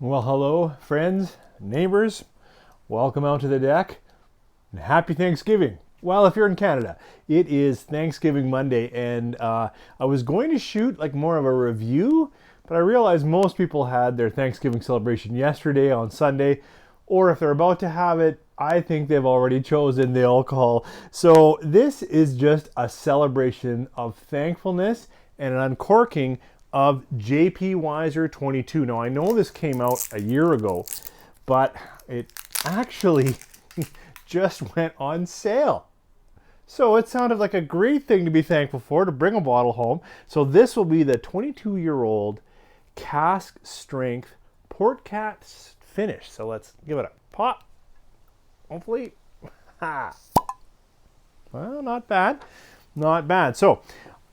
Well, hello, friends, neighbors. Welcome out to the deck, and happy Thanksgiving. Well, if you're in Canada, it is Thanksgiving Monday, and I was going to shoot like more of a review, but I realized most people had their Thanksgiving celebration yesterday on Sunday, or if they're about to have it, I think they've already chosen the alcohol. So this is just a celebration of thankfulness and an uncorking of JP Weiser 22. Now I know this came out a year ago, but it actually just went on sale. So it sounded like a great thing to be thankful for, to bring a bottle home. So this will be the 22-year-old cask strength port cat finish. So let's give it a pop. Hopefully, well, not bad, not bad. So,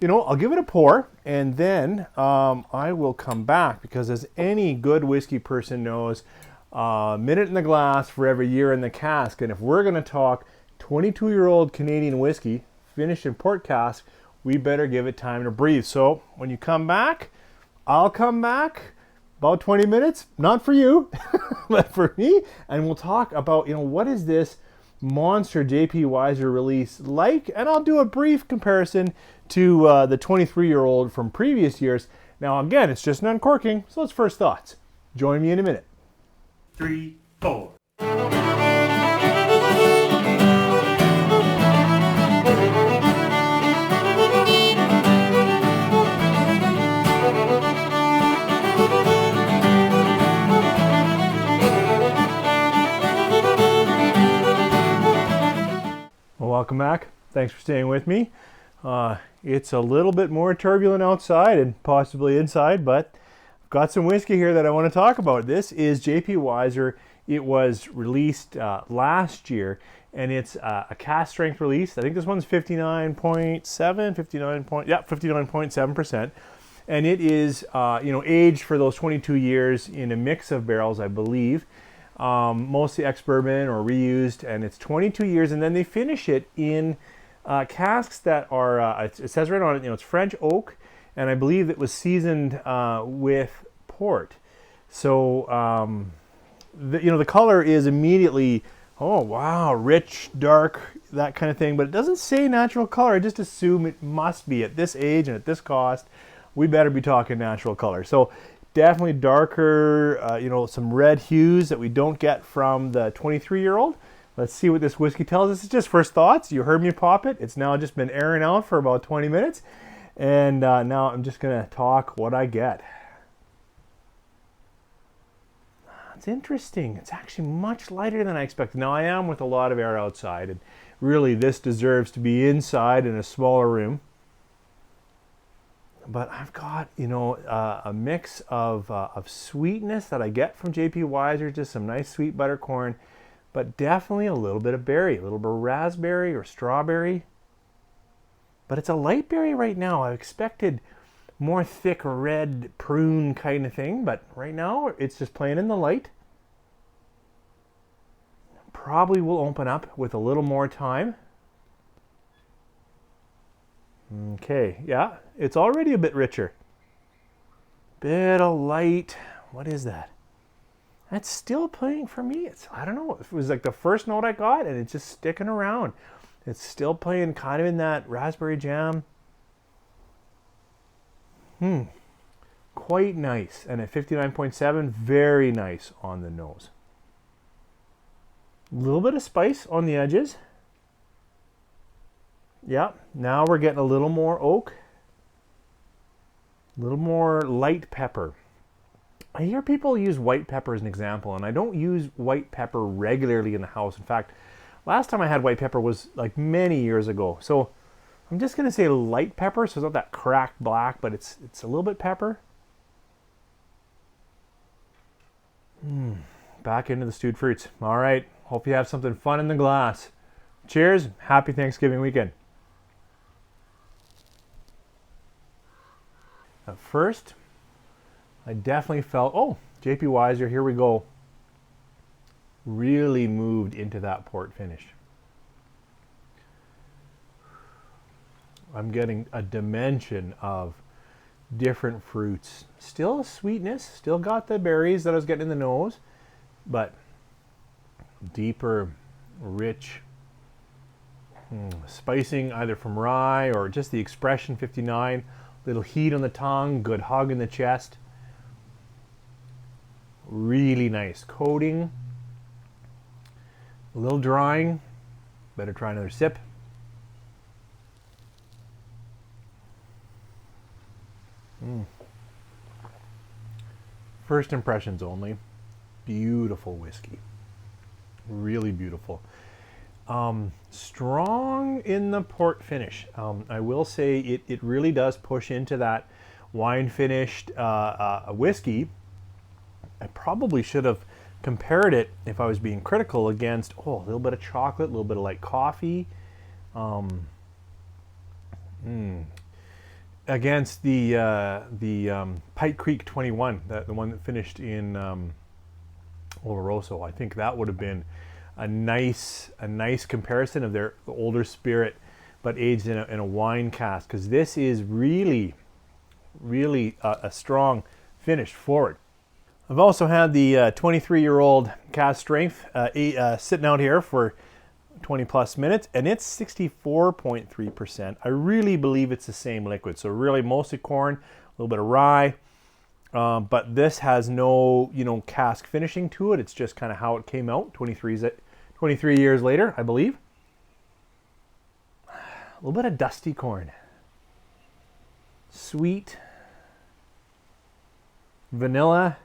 I'll give it a pour, and then I will come back, because as any good whiskey person knows, a minute in the glass for every year in the cask. And if we're going to talk 22-year-old Canadian whiskey finished in port cask, we better give it time to breathe. So when you come back, I'll come back about 20 minutes, not for you, but for me, and we'll talk about, what is this monster JP Weiser release like, and I'll do a brief comparison to the 23-year-old from previous years. Now, again, it's just an uncorking, so it's first thoughts. Join me in a minute. 3, 4. Well, welcome back. Thanks for staying with me. It's a little bit more turbulent outside and possibly inside, but I've got some whiskey here that I want to talk about. This is JP Weiser. It was released last year, and it's a cask strength release. I think this one's 59.7%. And it is, aged for those 22 years in a mix of barrels, I believe. Mostly ex-bourbon or reused, and it's 22 years, and then they finish it in casks that are, it says right on it, it's French oak, and I believe it was seasoned with port. So, the color is immediately, oh wow, rich, dark, that kind of thing, but it doesn't say natural color. I just assume it must be at this age and at this cost. We better be talking natural color. So definitely darker, some red hues that we don't get from the 23-year-old. Let's see what this whiskey tells us. It's just first thoughts. You heard me pop it. It's now just been airing out for about 20 minutes. And now I'm just going to talk what I get. It's interesting. It's actually much lighter than I expected. Now I am with a lot of air outside, and really this deserves to be inside in a smaller room. But I've got, a mix of sweetness that I get from JP Weiser, just some nice sweet buttercorn, but definitely a little bit of berry, a little bit of raspberry or strawberry. But it's a light berry right now. I expected more thick red prune kind of thing, but right now it's just playing in the light. Probably will open up with a little more time. Okay, yeah, it's already a bit richer. Bit of light. What is that? That's still playing for me. I don't know. It was like the first note I got, and it's just sticking around. It's still playing kind of in that raspberry jam. Quite nice. And at 59.7, very nice on the nose. A little bit of spice on the edges. Yeah, now we're getting a little more oak, a little more light pepper. I hear people use white pepper as an example, and I don't use white pepper regularly in the house. In fact, last time I had white pepper was like many years ago. So I'm just going to say light pepper, so it's not that cracked black, but it's a little bit pepper. Back into the stewed fruits. All right, hope you have something fun in the glass. Cheers, happy Thanksgiving weekend. At first, I definitely felt, JP Weiser, here we go. Really moved into that port finish. I'm getting a dimension of different fruits. Still sweetness, still got the berries that I was getting in the nose, but deeper, rich spicing either from rye or just the expression 59. Little heat on the tongue, good hug in the chest. Really nice coating. A little drying. Better try another sip. First impressions only. Beautiful whiskey. Really beautiful. Strong in the port finish. I will say it really does push into that wine finished whiskey. I probably should have compared it, if I was being critical, against a little bit of chocolate, a little bit of light coffee, against the Pike Creek 21, the one that finished in Oloroso. I think that would have been a nice comparison of their older spirit, but aged in a wine cask, because this is really a strong finish forward. I've also had the 23-year-old cask strength sitting out here for 20 plus minutes, and it's 64.3%. I really believe it's the same liquid. So really mostly corn, a little bit of rye, but this has no, cask finishing to it. It's just kind of how it came out. 23 years later, I believe. A little bit of dusty corn. Sweet. Vanilla.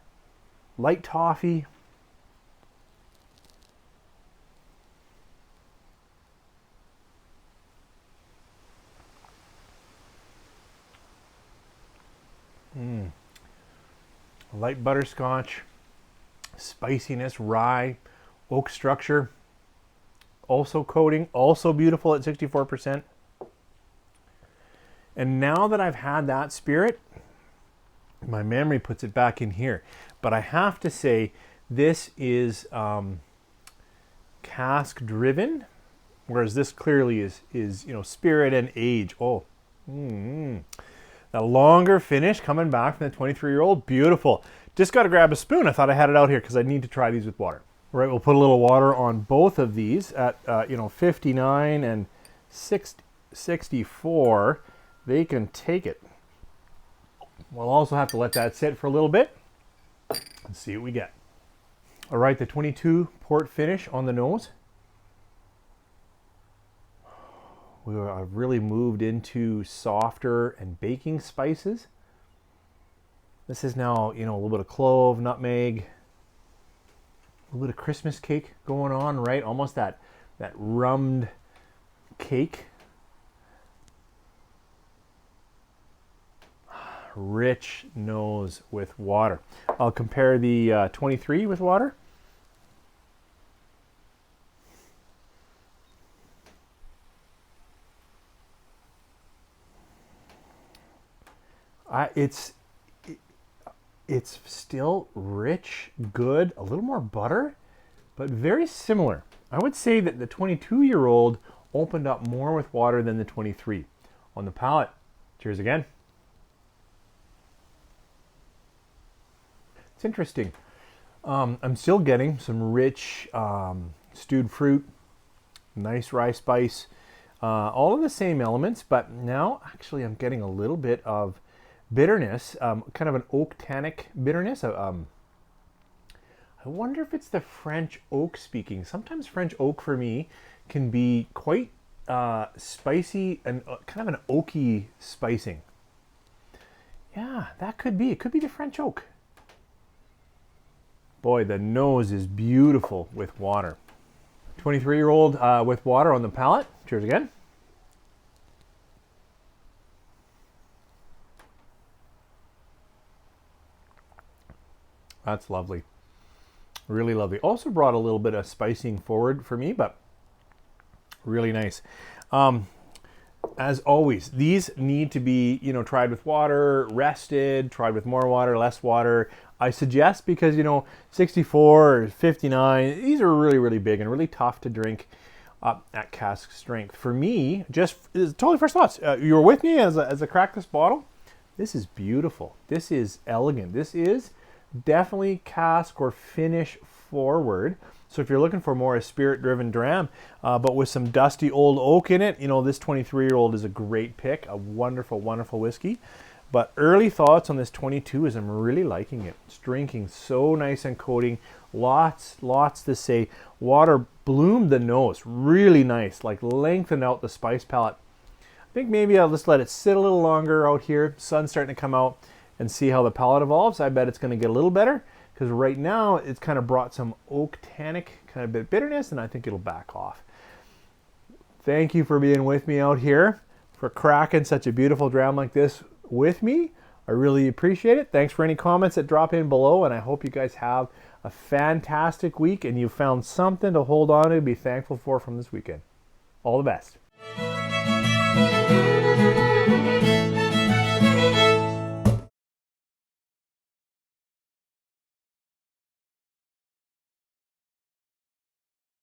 Light toffee. Light butterscotch. Spiciness, rye, oak structure. Also coating, also beautiful at 64%. And now that I've had that spirit, my memory puts it back in here. But I have to say, this is cask driven, whereas this clearly is spirit and age. The longer finish coming back from the 23-year-old, beautiful. Just got to grab a spoon. I thought I had it out here because I need to try these with water. All right, we'll put a little water on both of these at 59 and 64. They can take it. We'll also have to let that sit for a little bit and see what we get. All right, the 22 port finish on the nose. I've really moved into softer and baking spices. This is now, a little bit of clove, nutmeg, a little bit of Christmas cake going on, right? Almost that rummed cake. Rich nose with water. I'll compare the 23 with water. It's still rich, good, a little more butter, but very similar. I would say that the 22-year-old opened up more with water than the 23. On the palate, cheers again. It's interesting. I'm still getting some rich stewed fruit, nice rye spice, all of the same elements, but now actually I'm getting a little bit of bitterness, kind of an oak tannic bitterness. I wonder if it's the French oak speaking. Sometimes French oak for me can be quite spicy and kind of an oaky spicing. Yeah, that could be. It could be the French oak. Boy, the nose is beautiful with water. 23-year-old with water on the palate. Cheers again. That's lovely. Really lovely. Also brought a little bit of spicing forward for me, but really nice. As always, these need to be, tried with water, rested, tried with more water, less water. I suggest because, 64 or 59, these are really, really big and really tough to drink at cask strength. For me, just totally first thoughts. You were with me as I cracked this bottle. This is beautiful. This is elegant. This is definitely cask or finish forward. So if you're looking for more a spirit-driven dram, but with some dusty old oak in it, you know, this 23-year-old is a great pick, a wonderful, wonderful whiskey. But early thoughts on this 22 is I'm really liking it. It's drinking so nice and coating. Lots to say. Water bloomed the nose. Really nice, like lengthened out the spice palette. I think maybe I'll just let it sit a little longer out here. Sun's starting to come out, and see how the palate evolves. I bet it's going to get a little better, because right now it's kind of brought some oak tannic, kind of bit bitterness, and I think it'll back off. Thank you for being with me out here, for cracking such a beautiful dram like this with me. I really appreciate it. Thanks for any comments that drop in below, and I hope you guys have a fantastic week and you found something to hold on to, be thankful for from this weekend. All the best.